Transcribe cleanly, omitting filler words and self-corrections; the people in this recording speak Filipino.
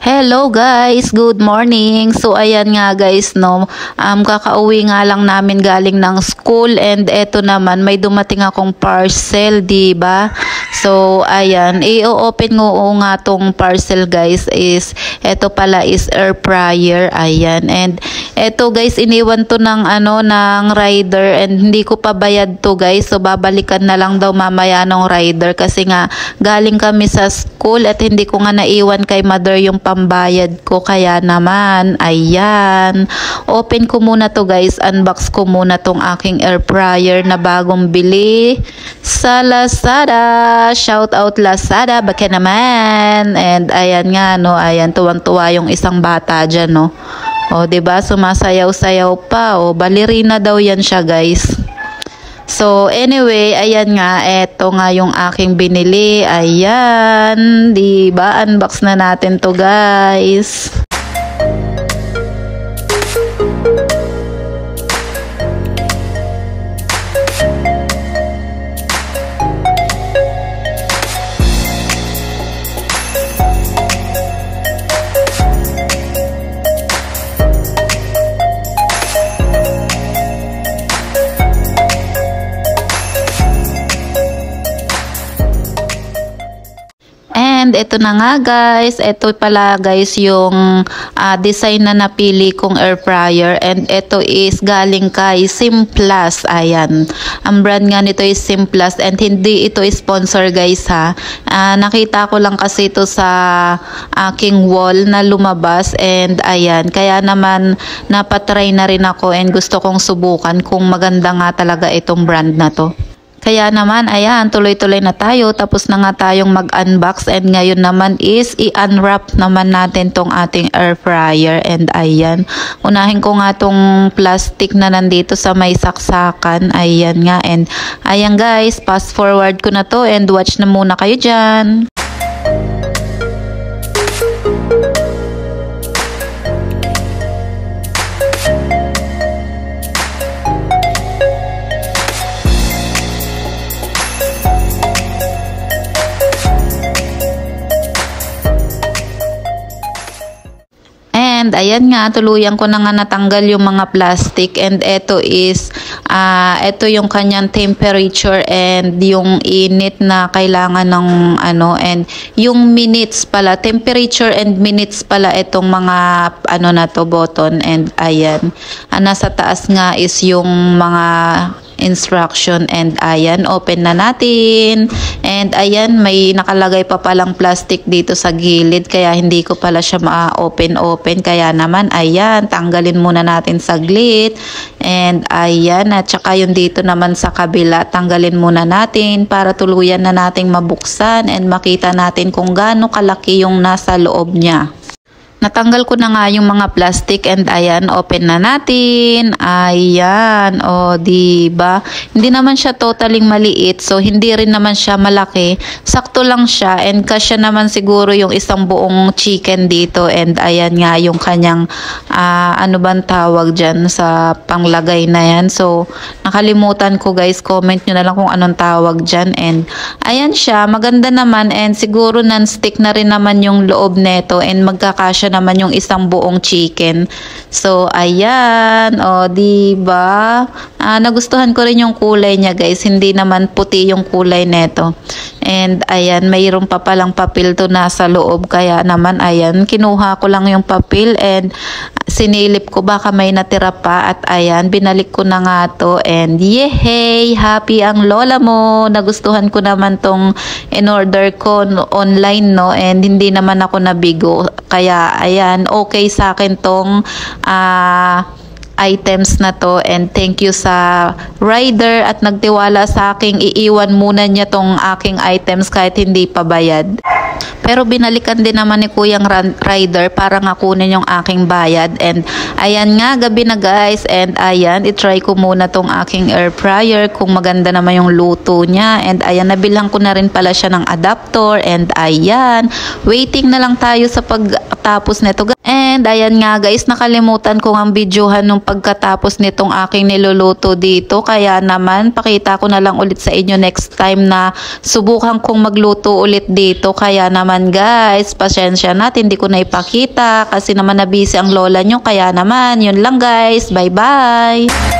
Hello guys, good morning. So ayan nga guys no, kakauwi nga lang namin galing ng school and eto naman may dumating akong parcel, 'di ba? So ayan, i-open ko nga tong parcel guys is eto pala is air fryer, ayan. And eto guys, iniwan to ng ng rider and hindi ko pa bayad to guys. So babalikan na lang daw mamaya ng rider kasi nga galing kami sa school at hindi ko nga naiwan kay mother yung pambayad ko, kaya naman ayan, open ko muna to guys, unbox ko muna tong aking air fryer na bagong bili sa Lazada. Shout out Lazada, baka naman. And ayan nga no, ayan, tuwang-tuwa yung isang bata dyan no. O 'di ba, sumasayaw-sayaw pa, o balerina daw yan siya guys. So anyway, ayan nga, eto nga yung aking binili. Ayan, 'di ba? Unbox na natin 'to, guys. And ito na nga guys, ito pala guys yung design na napili kong air fryer, and ito is galing kay Simplas. Ayan, ang brand nga nito is Simplas and hindi ito sponsor guys ha. Nakita ko lang kasi ito sa aking wall na lumabas, and ayan, kaya naman napatry na rin ako and gusto kong subukan kung maganda nga talaga itong brand na to. Kaya naman, ayan, tuloy-tuloy na tayo. Tapos na nga tayong mag-unbox and ngayon naman is i-unwrap naman natin tong ating air fryer. And ayan, unahin ko nga tong plastic na nandito sa may saksakan. Ayan nga, and ayan guys, fast forward ko na to and watch na muna kayo dyan. And ayan nga, tuluyan ko na nga natanggal yung mga plastic, and ito is ito yung kanyang temperature and yung init na kailangan ng and yung minutes pala, temperature and minutes pala itong mga na to button. And ayan, nasa taas nga is yung mga instruction, and ayan, open na natin. And ayan, may nakalagay pa palang plastic dito sa gilid kaya hindi ko pala siya ma-open, kaya naman ayan, tanggalin muna natin saglit. And ayan, at saka yung dito naman sa kabila, tanggalin muna natin para tuluyan na nating mabuksan and makita natin kung gaano kalaki yung nasa loob niya. Natanggal ko na nga yung mga plastic, and ayan, open na natin. Ayan, o diba? Hindi naman siya totally maliit, so hindi rin naman siya malaki. Sakto lang siya, and kasya naman siguro yung isang buong chicken dito. And ayan nga yung kanyang ano bang tawag dyan sa panglagay na yan. So nakalimutan ko guys, comment nyo na lang kung anong tawag dyan. And ayan siya, maganda naman, and siguro non-stick na rin naman yung loob neto, and magkakasya naman yung isang buong chicken. So ayan, o diba, nagustuhan ko rin yung kulay niya guys, hindi naman puti yung kulay neto. And ayan, mayroon pa palang papel to nasa loob, kaya naman ayan, kinuha ko lang yung papel and sinilip ko baka may natira pa, at ayan, binalik ko na nga to. And yehey, happy ang lola mo. Nagustuhan ko naman tong in-order ko online no, and hindi naman ako nabigo, kaya ayan, okay sa akin tong items na to, and thank you sa rider at nagtiwala sa aking iiwan muna niya tong aking items kahit hindi pa bayad. Pero binalikan din naman ni Kuyang rider para nga kunin yung aking bayad. And ayan nga, gabi na guys, and ayan, itry ko muna tong aking air fryer kung maganda naman yung luto niya. And ayan, nabilang ko na rin pala siya ng adapter, and ayan, waiting na lang tayo sa pagtapos nito. And And ayan nga guys, nakalimutan ko ang videohan nung pagkatapos nitong aking niluluto dito. Kaya naman, pakita ko na lang ulit sa inyo next time na subukan kong magluto ulit dito. Kaya naman guys, pasensya na, hindi ko na ipakita kasi naman na busy ang lola nyo. Kaya naman, yun lang guys. Bye bye!